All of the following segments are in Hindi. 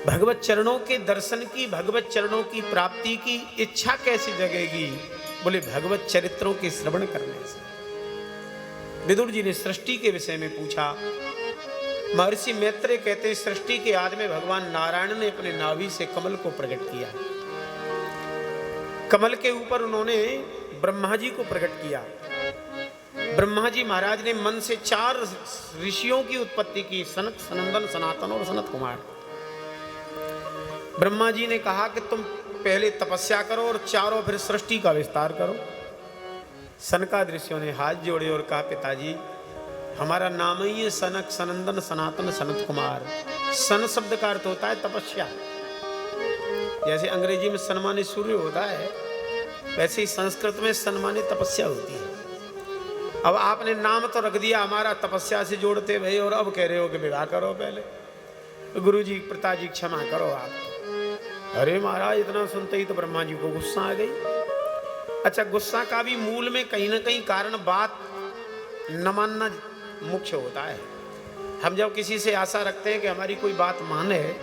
भगवत चरणों के दर्शन की, भगवत चरणों की प्राप्ति की इच्छा कैसे जगेगी? बोले भगवत चरित्रों के श्रवण करने से। विदुर जी ने सृष्टि के विषय में पूछा। महर्षि मैत्रेय कहते हैं सृष्टि के आदि में भगवान नारायण ने अपने नाभि से कमल को प्रकट किया। कमल के ऊपर उन्होंने ब्रह्मा जी को प्रकट किया। ब्रह्मा जी महाराज ने मन से 4 ऋषियों की उत्पत्ति की, सनक, सनंदन, सनातन और सनत कुमार। ब्रह्मा जी ने कहा कि तुम पहले तपस्या करो और चारों फिर सृष्टि का विस्तार करो। सनकादि ऋषियों ने हाथ जोड़े और कहा पिताजी हमारा नाम ही है सनक, सनंदन, सनातन, सनत कुमार। सन शब्द का अर्थ होता है तपस्या। जैसे अंग्रेजी में सन माने सूर्य होता है, वैसे ही संस्कृत में सन माने तपस्या होती है। अब आपने नाम तो रख दिया, हमारा तपस्या से जोड़ते भाई, और अब कह रहे हो कि विवाह करो पहले। गुरु जी, पिताजी क्षमा करो आप। अरे महाराज इतना सुनते ही तो ब्रह्मा जी को गुस्सा आ गई। अच्छा, गुस्सा का भी मूल में कहीं ना कहीं कारण बात न मानना मुख्य होता है। हम जब किसी से आशा रखते हैं कि हमारी कोई बात माने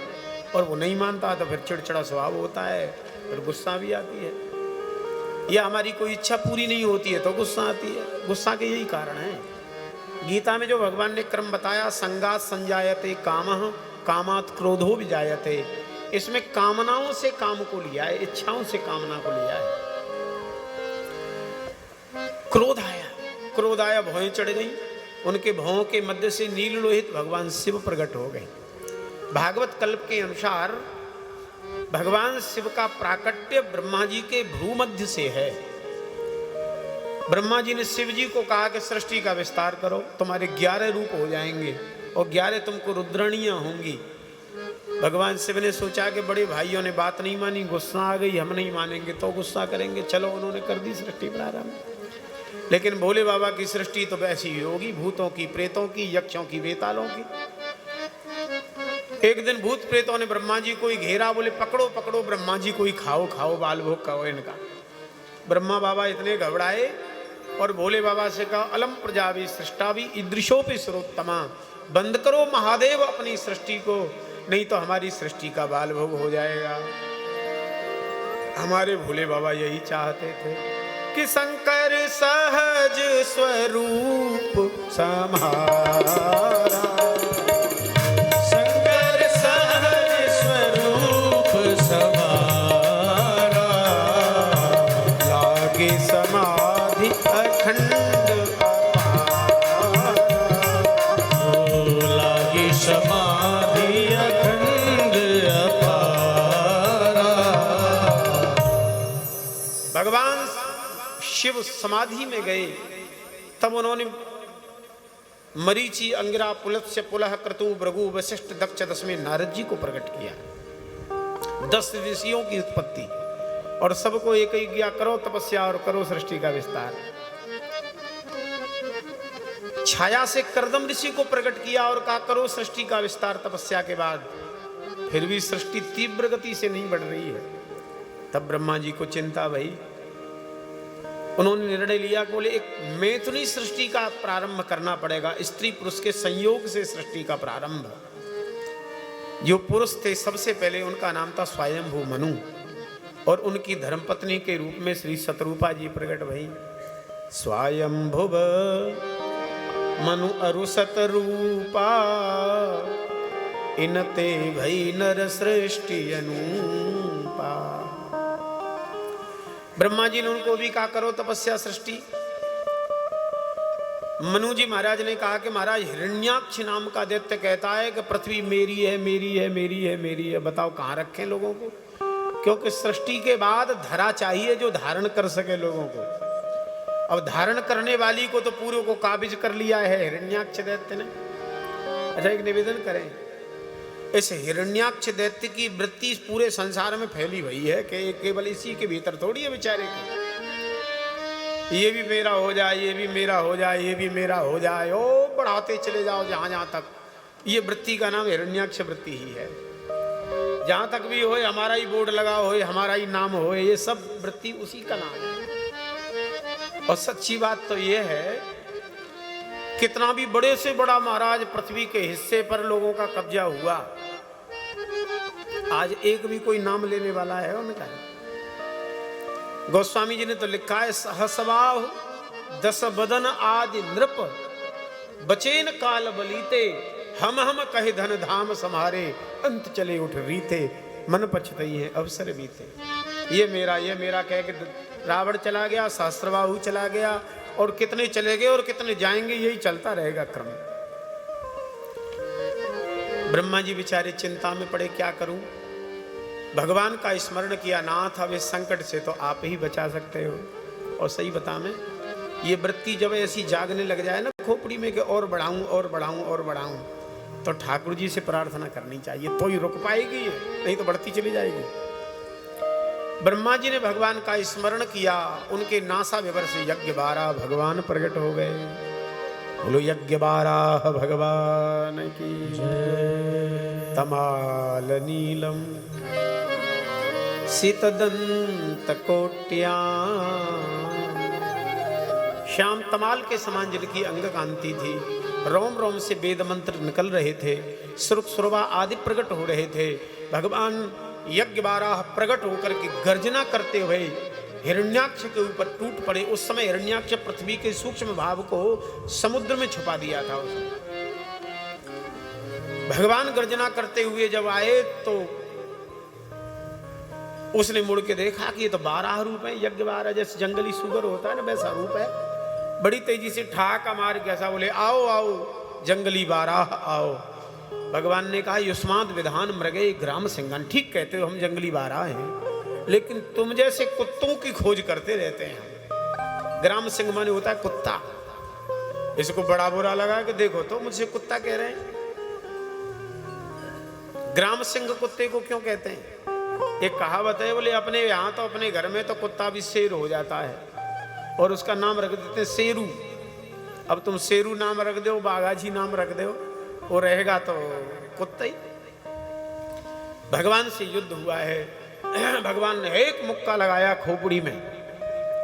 और वो नहीं मानता तो फिर चिड़चिड़ा स्वभाव होता है, फिर गुस्सा भी आती है। या हमारी कोई इच्छा पूरी नहीं होती है तो गुस्सा आती है। गुस्सा के यही कारण है। गीता में जो भगवान ने क्रम बताया, संगात संजायते कामः, कामात् क्रोधो विजायते, इसमें कामनाओं से काम को लिया है, इच्छाओं से कामना को लिया है। क्रोध आया, भौएं चढ़ गई। उनके भौं के मध्य से नील लोहित भगवान शिव प्रकट हो गए। भागवत कल्प के अनुसार भगवान शिव का प्राकट्य ब्रह्मा जी के भ्रूमध्य से है। ब्रह्मा जी ने शिव जी को कहा कि सृष्टि का विस्तार करो, तुम्हारे 11 रूप हो जाएंगे और 11 तुमको रुद्रणियां होंगी। भगवान शिव ने सोचा कि बड़े भाइयों ने बात नहीं मानी, गुस्सा आ गई, हम नहीं मानेंगे तो गुस्सा करेंगे। चलो उन्होंने कर दी सृष्टि प्रारंभ। लेकिन भोले बाबा की सृष्टि तो वैसी ही होगी, भूतों की, प्रेतों की, यक्षों की, बेतालों की। एक दिन भूत प्रेतों ने ब्रह्मा जी को ही घेरा, बोले पकड़ो पकड़ो ब्रह्मा जी को ही, खाओ खाओ, बाल भोग खाओ इनका। ब्रह्मा बाबा इतने घबराए और भोले बाबा से कहा अलम प्रजावी सृष्टावी ईदृशोपि सर्वोत्तमा, बंद करो महादेव अपनी सृष्टि को, नहीं तो हमारी सृष्टि का बाल भोग हो जाएगा। हमारे भोले बाबा यही चाहते थे कि शंकर सहज स्वरूप समारा, शंकर सहज स्वरूप समारा, लागे समाधि अखंड अपारा, लागे समाधि अखंड अपारा। भगवान शिव समाधि में गए, तब उन्होंने मरीचि, अंगिरा, पुलत्स्य, पुलह, क्रतु, भृगु, वशिष्ठ, दक्ष, 10वें नारद जी को प्रकट किया। 10 ऋषियों की उत्पत्ति और सबको एक ही किया, करो तपस्या और करो सृष्टि का विस्तार। छाया से करदम ऋषि को प्रकट किया और कहा करो सृष्टि का विस्तार तपस्या के बाद। फिर भी सृष्टि तीव्र गति से नहीं बढ़ रही है। तब ब्रह्मा जी को चिंता भई। उन्होंने निर्णय लिया कि बोले एक मैथुनी सृष्टि का प्रारंभ करना पड़ेगा, स्त्री पुरुष के संयोग से सृष्टि का प्रारंभ। जो पुरुष थे सबसे पहले उनका नाम था स्वयंभू मनु, और उनकी धर्मपत्नी के रूप में श्री शतरूपा जी प्रकट भई। स्वयंभुव मनु अरु शतरूपा, इनते भई नर सृष्टि अनुपा। ब्रह्मा जी ने उनको भी कहा करो तपस्या सृष्टि। मनु जी महाराज ने कहा कि महाराज हिरण्याक्ष नाम का दैत्य कहता है कि पृथ्वी मेरी है, मेरी है, मेरी है, मेरी है। बताओ कहाँ रखें लोगों को, क्योंकि सृष्टि के बाद धरा चाहिए जो धारण कर सके लोगों को। अब धारण करने वाली को तो पूरे को काबिज कर लिया है हिरण्याक्ष दैत्य ने। अच्छा, एक निवेदन करें, इस हिरण्याक्ष दैत्य की वृत्ति पूरे संसार में फैली हुई है कि केवल इसी के भीतर थोड़ी है बेचारे की। ये भी मेरा हो जाए, ये भी मेरा हो जाए, ये भी मेरा हो जाए, ओ बढ़ाते चले जाओ जहां जहां तक। ये वृत्ति का नाम हिरण्याक्ष वृत्ति ही है। जहां तक भी हो हमारा ही बोर्ड लगा हो, हमारा ही नाम हो, ये सब वृत्ति उसी का नाम है। और सच्ची बात तो ये है, कितना भी बड़े से बड़ा महाराज पृथ्वी के हिस्से पर लोगों का कब्जा हुआ, आज एक भी कोई नाम लेने वाला है उनका? गोस्वामी जी ने तो लिखा है, सहस्वाहु दस बदन आदि नृप बचेन काल बलीते, हम कहे धन धाम समारे, अंत चले उठ रीते, मन पछतई है अवसर बीते। ये मेरा कह के रावण चला गया, सहस्रबाहु चला गया, और कितने चले गए और कितने जाएंगे, यही चलता रहेगा क्रम। ब्रह्मा जी बेचारे चिंता में पड़े, क्या करूं? भगवान का स्मरण किया, नाथ अब इस संकट से तो आप ही बचा सकते हो। और सही बता मैं, ये वृत्ति जब ऐसी जागने लग जाए ना खोपड़ी में कि और बढ़ाऊं और बढ़ाऊं और बढ़ाऊं, तो ठाकुर जी से प्रार्थना करनी चाहिए, तो ही रुक पाएगी ये, नहीं तो बढ़ती चली जाएगी। ब्रह्मा जी ने भगवान का स्मरण किया, उनके नासा विवर से यज्ञ 12 भगवान प्रकट हो गए। बोलो यज्ञ 12 भगवान की जय। तमाल नीलम शीतदंत कोट्या, श्याम तमाल के समान जिनकी अंग कांति थी, रोम रोम से वेद मंत्र निकल रहे थे, सुरुख सुरवा आदि प्रकट हो रहे थे। भगवान यज्ञ 12 प्रकट होकर के गर्जना करते हुए हिरण्याक्ष के ऊपर टूट पड़े। उस समय हिरण्याक्ष पृथ्वी के सूक्ष्म भाव को समुद्र में छुपा दिया था उसने। भगवान गर्जना करते हुए जब आए तो उसने मुड़ के देखा कि ये तो 12 रूप है, यज्ञ 12 जैसे जंगली सुगर होता है ना वैसा रूप है। बड़ी तेजी से ठाका मार के ऐसा बोले, आओ आओ जंगली 12 आओ। भगवान ने कहा, युष्माद विधान मृगे ग्राम सिंघन, ठीक कहते हो हम जंगली 12 हैं, लेकिन तुम जैसे कुत्तों की खोज करते रहते हैं। ग्राम सिंह माने होता है कुत्ता। इसको बड़ा बुरा लगा कि देखो तो मुझसे कुत्ता कह रहे हैं। ग्राम सिंह कुत्ते को क्यों कहते हैं? एक कहावत है, बोले अपने यहाँ तो अपने घर में तो कुत्ता भी शेर हो जाता है और उसका नाम रख देते हैं शेरू। अब तुम शेरू नाम रख दो, बाघाजी नाम रख दो, वो रहेगा तो कुत्ता ही। भगवान से युद्ध हुआ है, भगवान ने एक मुक्का लगाया खोपड़ी में,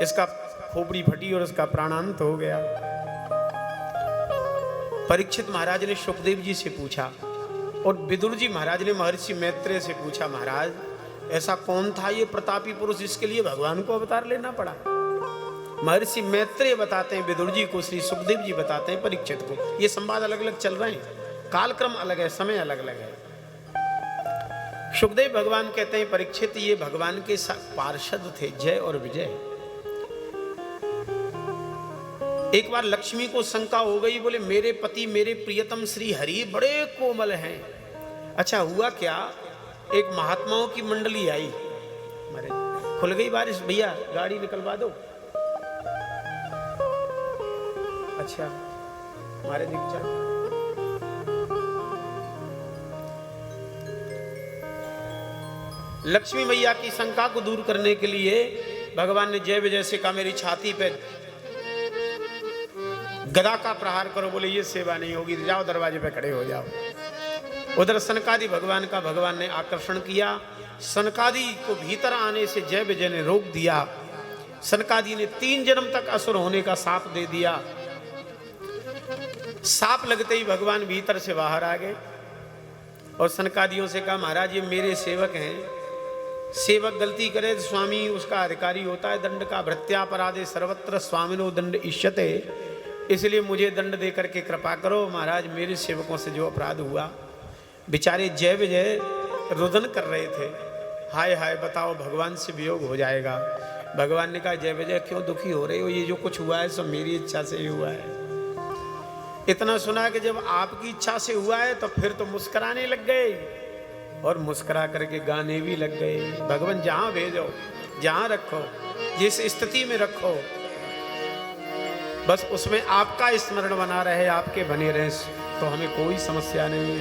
इसका खोपड़ी फटी और उसका प्राणांत हो गया। परीक्षित महाराज ने सुखदेव जी से पूछा और विदुर जी महाराज ने महर्षि मैत्रेय से पूछा, महाराज ऐसा कौन था ये प्रतापी पुरुष जिसके लिए भगवान को अवतार लेना पड़ा? महर्षि मैत्रेय बताते हैं विदुर जी को, श्री सुखदेव जी बताते हैं परीक्षित को। ये संवाद अलग अलग चल रहे हैं, कालक्रम अलग है, समय अलग अलग है। सुखदेव भगवान कहते हैं, परीक्षित ये भगवान के पार्षद थे, जय और विजय। एक बार लक्ष्मी को शंका हो गई, बोले मेरे पति मेरे प्रियतम श्री हरि बड़े कोमल हैं। अच्छा हुआ क्या, एक महात्माओं की मंडली आई, खुल गई बारिश, भैया गाड़ी निकलवा दो। अच्छा हमारे दीक्षा लक्ष्मी मैया की शंका को दूर करने के लिए भगवान ने जय विजय से कहा, मेरी छाती पे गदा का प्रहार करो। बोले ये सेवा नहीं होगी, जाओ दरवाजे पे खड़े हो जाओ। उधर सनकादि भगवान का भगवान ने आकर्षण किया, सनकादि को भीतर आने से जय विजय ने रोक दिया। सनकादि ने 3 जन्म तक असुर होने का साप दे दिया। साप लगते ही भगवान भीतर से बाहर आ गए और सनकादियों से कहा, महाराज ये मेरे सेवक हैं, सेवक गलती करे तो स्वामी उसका अधिकारी होता है, दंड का भृत्यापराधे सर्वत्र स्वामिनो दंड इष्यते, इसलिए मुझे दंड दे करके कृपा करो। महाराज मेरे सेवकों से जो अपराध हुआ। बेचारे जय विजय रुदन कर रहे थे, हाय हाय बताओ भगवान से वियोग हो जाएगा। भगवान ने कहा, जय विजय क्यों दुखी हो रहे हो, ये जो कुछ हुआ है सब मेरी इच्छा से ही हुआ है। इतना सुना कि जब आपकी इच्छा से हुआ है तो फिर तो मुस्कुराने लग गए और मुस्कुरा करके गाने भी लग गए। भगवान जहां भेजो, जहां रखो, जिस स्थिति में रखो, बस उसमें आपका स्मरण बना रहे, आपके बने रहे, तो हमें कोई समस्या नहीं है।